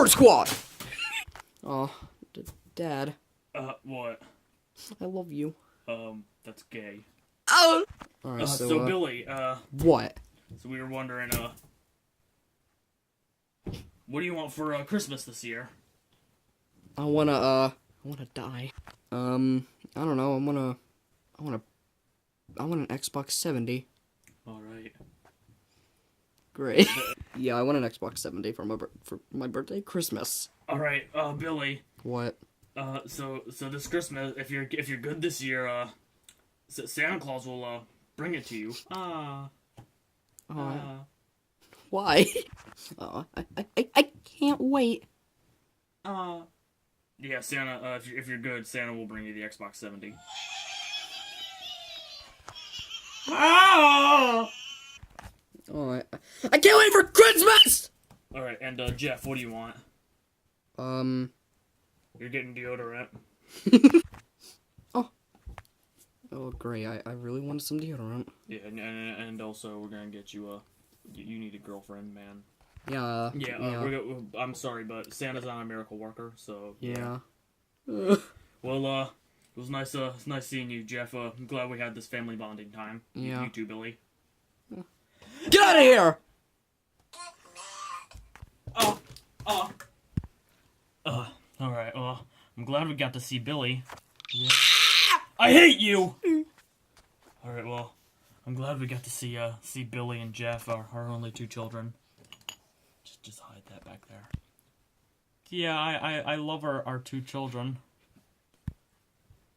Boomer Squad! Oh, Dad. What? I love you. That's gay. Oh! Alright, So Billy, what? so we were wondering, what do you want for, Christmas this year? I wanna die. I don't know, I want an Xbox 70. Alright. Great. Yeah, I want an Xbox 70 for my birthday, Christmas. Alright, Billy. What? So this Christmas, if you're good this year, Santa Claus will, bring it to you. Why? Oh, I can't wait. Yeah, Santa, if you're good, Santa will bring you the Xbox 70. Oh, I can't wait for Christmas! Alright, and, Jeff, what do you want? You're getting deodorant. Oh, great. I really wanted some deodorant. Yeah, and also we're gonna get you, you need a girlfriend, man. Yeah. I'm sorry, but Santa's not a miracle worker, so... Yeah. Well, it was nice seeing you, Jeff. I'm glad we had this family bonding time. Yeah. You too, Billy. Get out of here! Alright, well, I'm glad we got to see Billy. Yeah. I hate you! Alright, well, I'm glad we got to see Billy and Jeff, our only two children. Just hide that back there. Yeah, I love our two children.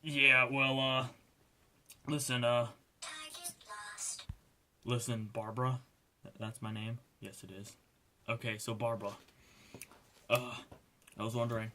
Yeah, well, listen, listen, Barbara. That's my name? Yes, it is. Okay, so Barbara. I was wondering,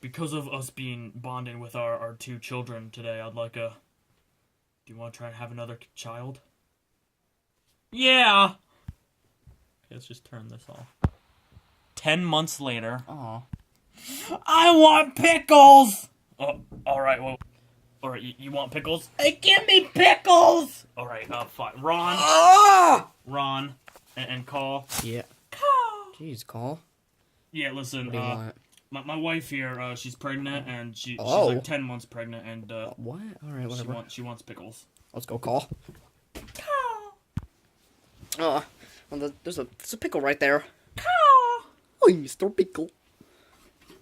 because of us being bonding with our two children today, I'd like do you want to try and have another child? Yeah! Okay, let's just turn this off. 10 months later. Aw. I want pickles! Oh, alright, well... Alright, you want pickles? Hey, give me pickles! Alright, fine. Ron, and Call. Yeah. Call! Jeez, Call. Yeah, listen, What do you want? my wife here, she's pregnant, and she's Oh. like 10 months pregnant, and, What? Alright, whatever. she wants pickles. Let's go, Call. Call! Oh, well, there's a pickle right there. Call! Oh, Mr. Pickle.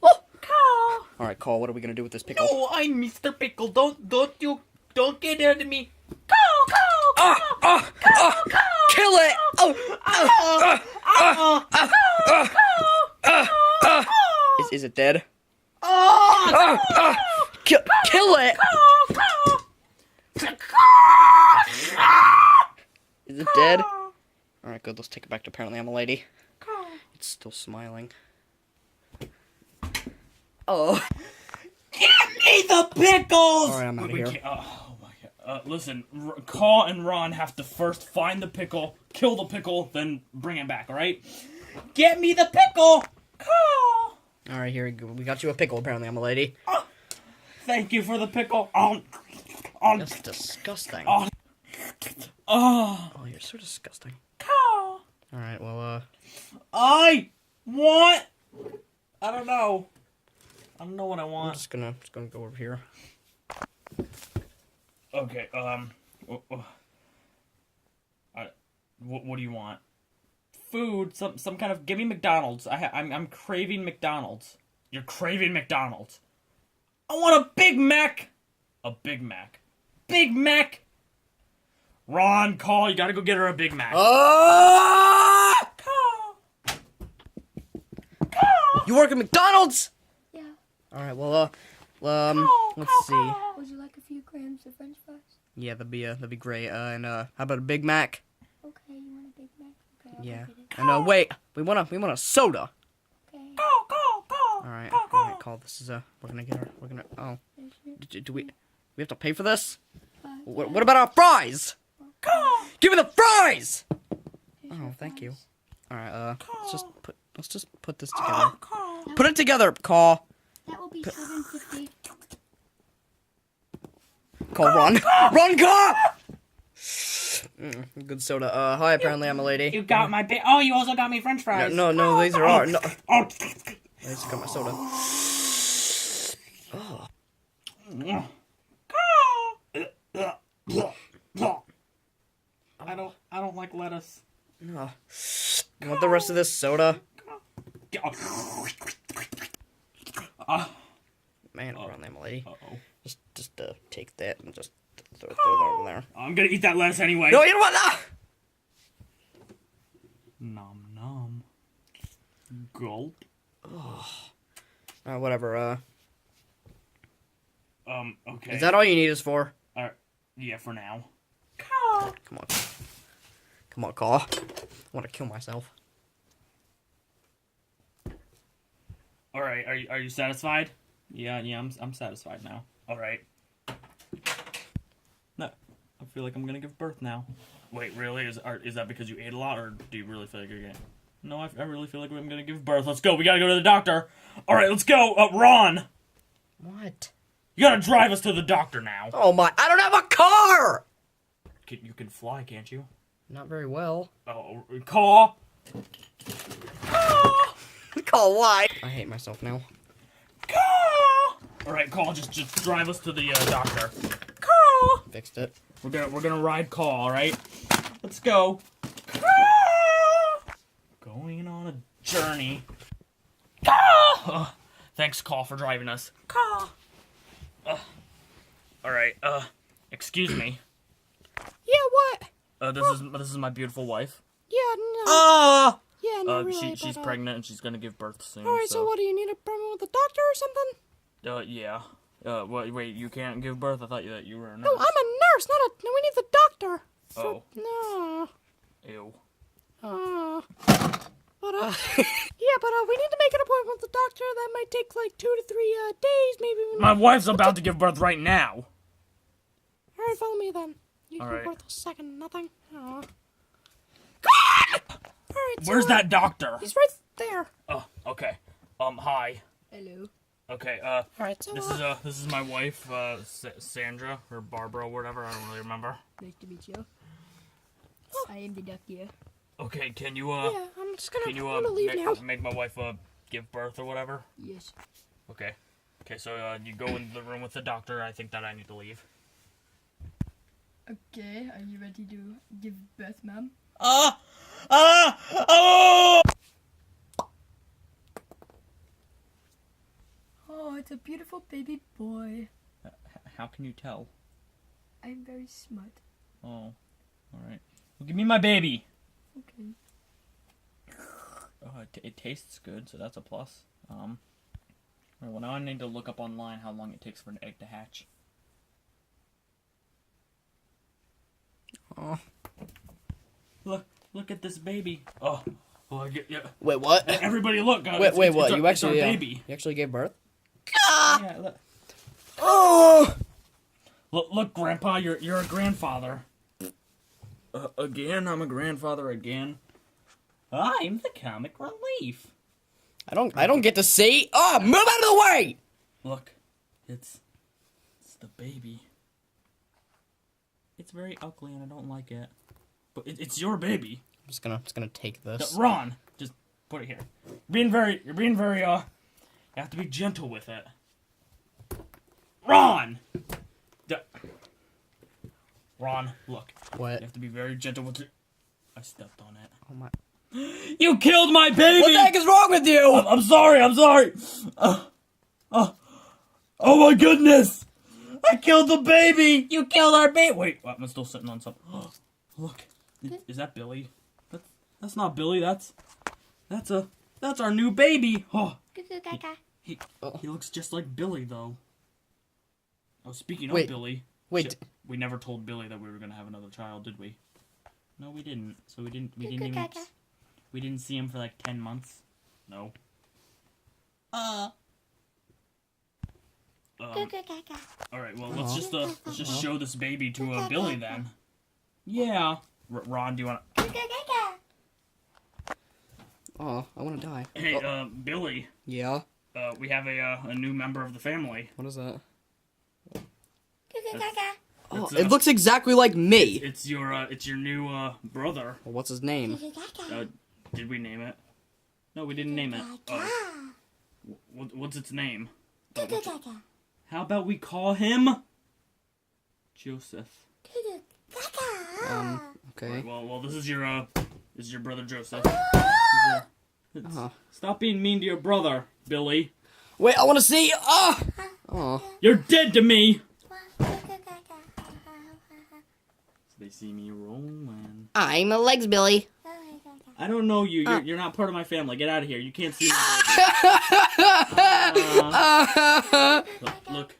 Oh! Call! Alright, Call, what are we gonna do with this pickle? No, I'm Mr. Pickle. Don't get near to me. Call! Kill it! Is it dead? Kill it! Is it dead? Alright, good. Let's take it back to Apparently I'm a Lady. It's still smiling. Oh. Give me the pickles! Alright, I'm out of here. Oh my god. Listen, Call and Ron have to first find the pickle, kill the pickle, then bring it back, alright? Get me the pickle! Call! Alright, here we go. We got you a pickle, Apparently I'm a Lady. Thank you for the pickle. That's disgusting. Oh, You're so disgusting. Call! Alright, well, I want... I don't know what I I'm want. just gonna go over here. Okay, what do you want? Food, some kind of... Give me McDonald's. I'm craving McDonald's. You're craving McDonald's. I want a Big Mac! A Big Mac. Big Mac! Ron, Call, you gotta go get her a Big Mac. Call! You work at McDonald's? Yeah. Alright, well, let's see. Would you like a few grams of French fries? Yeah, that'd be great. And how about a Big Mac? Okay, you want a Big Mac? Okay, I'll Yeah. go get it. And we want a soda. Okay. Alright, Call. This is we're gonna do we have to pay for this? What about our fries? Give me the fries! Oh, thank you. Alright, let's just put this together. Put it together, Call. That will be $7.50. Call Ron. Run, Call! Good soda. Hi, Apparently I'm a Lady. You got my you also got me French fries. No, these are ours. No. I just got my soda. Oh. I don't like lettuce. No. You want the rest of this soda? Man, around there, lady. Just take that and just throw it over there. I'm gonna eat that lettuce anyway. No, you don't want that! Nom nom. Gulp. Whatever, Okay. Is that all you need us for? Yeah, for now. Come on. Come on, Caw. I want to kill myself. Alright, are you satisfied? Yeah, I'm satisfied now. Alright. No, I feel like I'm gonna give birth now. Wait, really? Is that because you ate a lot, or do you really feel like you're gonna... No, I really feel like I'm gonna give birth. Let's go, we gotta go to the doctor. Alright, let's go, Ron! What? You gotta drive us to the doctor now. Oh my, I don't have a car! You can fly, can't you? Not very well. Oh, Caw! Caw, why? I hate myself now. Caw! Alright, Caw, just drive us to the doctor. Caw! Fixed it. We're gonna ride Caw, alright? Let's go. Going on a journey. Thanks, Caw, for driving us. Caw. Alright, excuse me. Yeah, what? This is my beautiful wife. Yeah, no. Yeah, no, really. She's but, pregnant and she's gonna give birth soon. Alright, so what, do you need an appointment with a doctor or something? Yeah. Wait, you can't give birth? I thought that you were a nurse. No, I'm a nurse, no, we need the doctor. Oh. No. Ew. But, yeah, but, we need to make an appointment with the doctor. That might take, like, 2 to 3, days, maybe. My wife's about to give birth right now. Alright, follow me then. You can Alright. give birth a second, nothing. Alright, Where's that doctor? He's right there. Oh, okay. Hi. Hello. Okay, Alright, so, this is my wife, Sandra, or Barbara, or whatever, I don't really remember. Nice to meet you. I am the doctor. Okay, can you, yeah, I'm just gonna, can you, I'm gonna leave now. make my wife, give birth or whatever? Yes. Okay. Okay, so, you go into the room with the doctor, I think that I need to leave. Okay, are you ready to give birth, ma'am? Oh! Oh, it's a beautiful baby boy. How can you tell? I'm very smart. Oh, alright. Well, give me my baby! Okay. Oh, it tastes good, so that's a plus. Alright, well now I need to look up online how long it takes for an egg to hatch. Oh. Look at this baby. Oh, yeah. Wait, what? Everybody look. Wait, what? You it's our actually, baby. you actually gave birth? Yeah, look. Oh! Look, Grandpa, you're a grandfather. Again? I'm a grandfather again. I'm the comic relief. I don't get to see. Oh, move out of the way! Look, it's the baby. It's very ugly and I don't like it. But it's your baby. I'm just gonna take this. Ron, just put it here. You're being very, you have to be gentle with it. Ron! Ron, look. What? You have to be very gentle with it. I stepped on it. Oh my. You killed my baby! What the heck is wrong with you? I'm sorry. Oh my goodness! I killed the baby! You killed our baby! Wait, I'm still sitting on something. Look, is that Billy? That's not Billy, that's our new baby! Oh, he looks just like Billy, though. Oh, speaking of Wait, Billy... wait. We never told Billy that we were gonna have another child, did we? No, we didn't. So we didn't even... We didn't see him for like 10 months. No. Alright, well, let's just show this baby to Billy then. Yeah. Ron, do you wanna... Oh, I wanna die. Hey, Billy. Yeah? We have a new member of the family. What is that? Oh, It's, it looks exactly like me. It's your new, brother. Well, what's his name? Did we name it? No, we didn't name it. What's its name? How about we call him Joseph? Okay. Right, well, this is your brother Joseph. Uh-huh. Stop being mean to your brother, Billy. Wait, I want to see. Oh. You're dead to me. They see me rolling. I'm a legs, Billy. I don't know you. You're not part of my family. Get out of here. You can't see me. Look.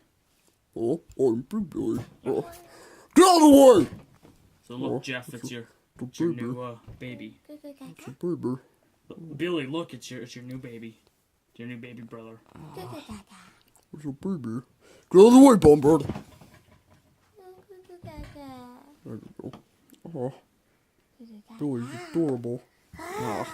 Oh, I'm Billy. Oh. Get out of the way! So look, Jeff, it's your new baby. It's a baby. Billy, look, it's your new baby. It's your new baby brother. It's a baby. Get out of the way, Bombird. There you go. Oh. Billy's adorable. Oh.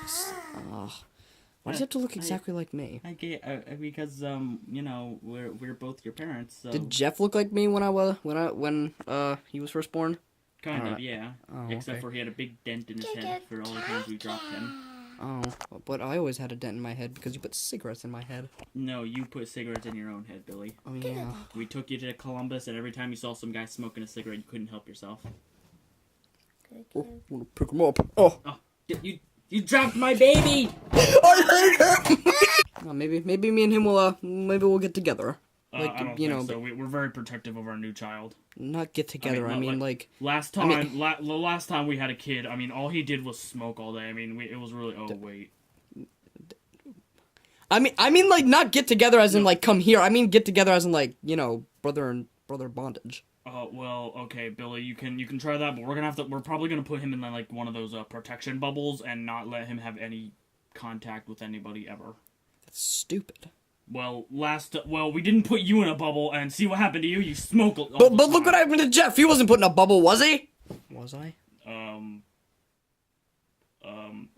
Why does he have to look exactly like me? I get because you know we're both your parents. So. Did Jeff look like me when he was first born? Kind of, yeah. Oh, Except okay. for he had a big dent in his head for all the times we dropped him. Oh, but I always had a dent in my head because you put cigarettes in my head. No, you put cigarettes in your own head, Billy. Oh yeah. We took you to Columbus, and every time you saw some guy smoking a cigarette, you couldn't help yourself. Oh, I'm gonna pick him up. Oh. Oh, you dropped my baby! I hate him. Oh, maybe me and him will maybe we'll get together. Like I don't you think know, so. We're very protective of our new child. not get together. I mean, like last time, the last time we had a kid, I mean, all he did was smoke all day. I mean, it was really. Oh wait. I mean, like not get together as in like come here. I mean, get together as in like you know, brother and brother bondage. Well, okay, Billy, you can try that, but we're probably gonna put him in like one of those protection bubbles and not let him have any contact with anybody ever. That's stupid. Well, we didn't put you in a bubble, and see what happened to you. You smoke. But look what happened to Jeff. He wasn't put in a bubble, was he? Was I?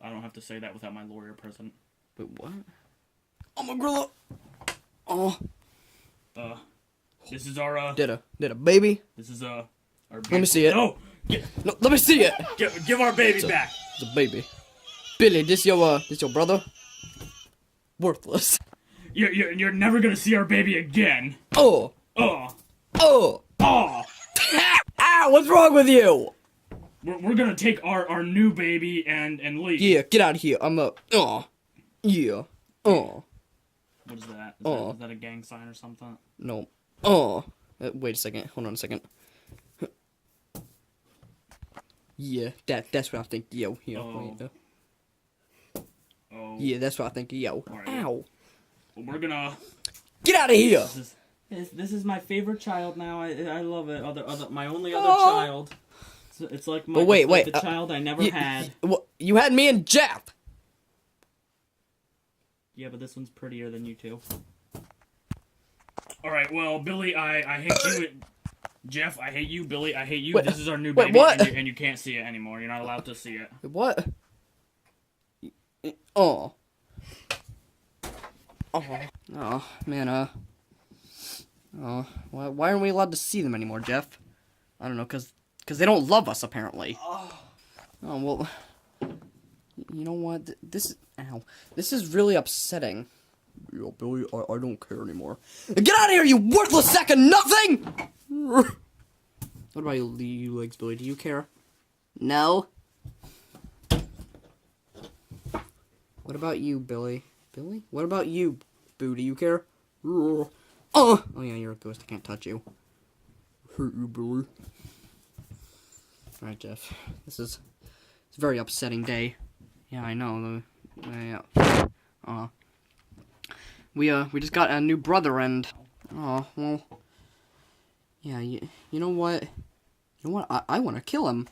I don't have to say that without my lawyer present. Wait, what? I'm a gorilla. Oh. This is our Did a baby? This is our. Let me see it. No. No, let me see it. Give our baby back. It's a baby. Billy, this your brother? Worthless. You're never gonna see our baby again. Oh. Oh. Oh. Oh. Ah, what's wrong with you? We're gonna take our new baby and leave. Yeah, get out of here. I'm a. Oh. Yeah. Oh. What is that? Is that a gang sign or something? No. Oh. Wait a second. Hold on a second. Yeah, that's what I think. Yo, yeah. Oh. Wait, Oh. yeah, that's what I think. Yo. Right. Ow. Well, we're gonna. Get out of here. This is my favorite child now. I love it. My only other Oh. child. It's like my. But wait, it's like wait, the child I never had. You had me and Jeff. Yeah, but this one's prettier than you two. All right. Well, Billy, I hate you. Jeff, I hate you. Billy, I hate you. Wait, this is our new wait, baby, what? and you can't see it anymore. You're not allowed to see it. What? Oh. Oh, man, oh, why aren't we allowed to see them anymore, Jeff? I don't know, cause they don't love us, apparently. Oh, well, you know what? This is really upsetting. Yo, Billy, I don't care anymore. Get out of here, you worthless sack of nothing! What about you legs, Billy? Do you care? No? What about you, Billy? Billy? What about you, Boo? Do you care? Oh yeah, you're a ghost. I can't touch you. Hurt you, Billy. Alright, Jeff. It's a very upsetting day. Yeah, I know. Yeah. We just got a new brother and well, yeah, you know what? You know what? I want to kill him.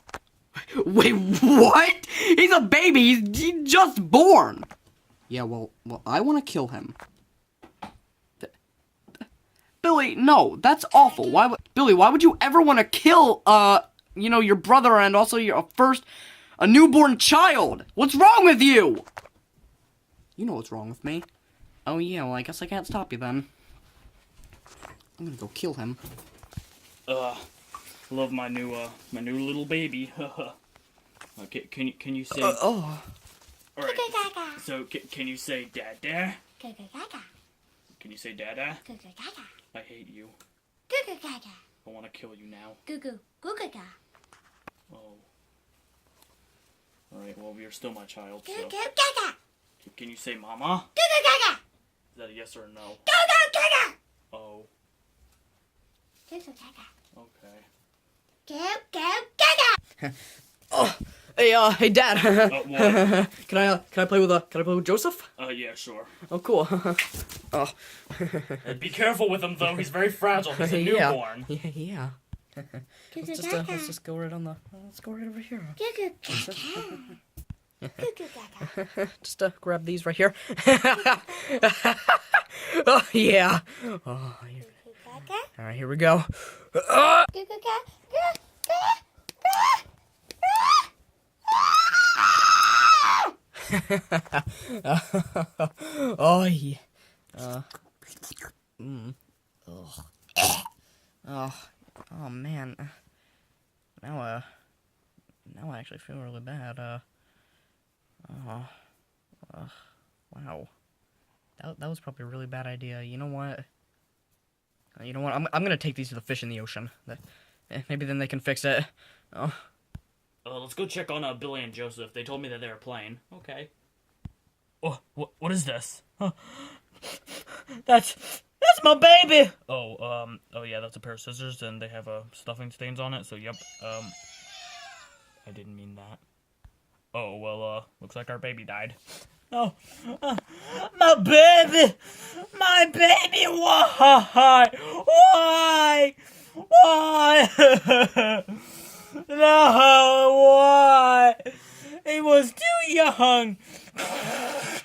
Wait, what? He's a baby. He's just born. Yeah, well, I want to kill him. Billy, no, that's awful. Billy, why would you ever want to kill, you know, your brother and also a newborn child? What's wrong with you? You know what's wrong with me. Oh yeah, well I guess I can't stop you then. I'm gonna go kill him. Love my new little baby. Okay, can you say? Oh. All right. So can you say dad? Can you say Dada? Goo goo gaga. I hate you. Goo goo gaga. I want to kill you now. Goo goo. Goo gaga. Oh. Alright, well, you're still my child, Goo so... goo gaga. Can you say Mama? Goo goo gaga. Is that a yes or a no? Goo goo gaga. Oh, Goo goo gaga. okay. Goo goo gaga. Oh, hey, Dad. What? Can I play with Joseph? Yeah, sure. Oh, cool. Oh, Be careful with him, though. He's very fragile. He's a newborn. yeah. Goo goo Let's gaga. just go right on the. Let's go right over here. Goo goo gaga. Goo goo gaga. Just grab these right here. Oh yeah. Oh, yeah. Goo goo gaga. All right, here we go. Goo goo gaga. Oh yeah. Oh man. Now I actually feel really bad. Wow. That was probably a really bad idea. You know what? I'm gonna take these to the fish in the ocean. Maybe then they can fix it. Oh. Let's go check on Billy and Joseph. They told me that they were playing. Okay. Oh, what is this? Huh. That's my baby. Oh yeah, that's a pair of scissors, and they have stuffing stains on it. So yep. I didn't mean that. Oh well. Looks like our baby died. Oh, my baby, why? No, why? He was too young.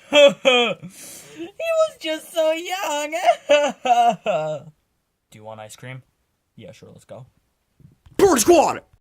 He was just so young. Do you want ice cream? Yeah, sure, let's go. Bird Squad!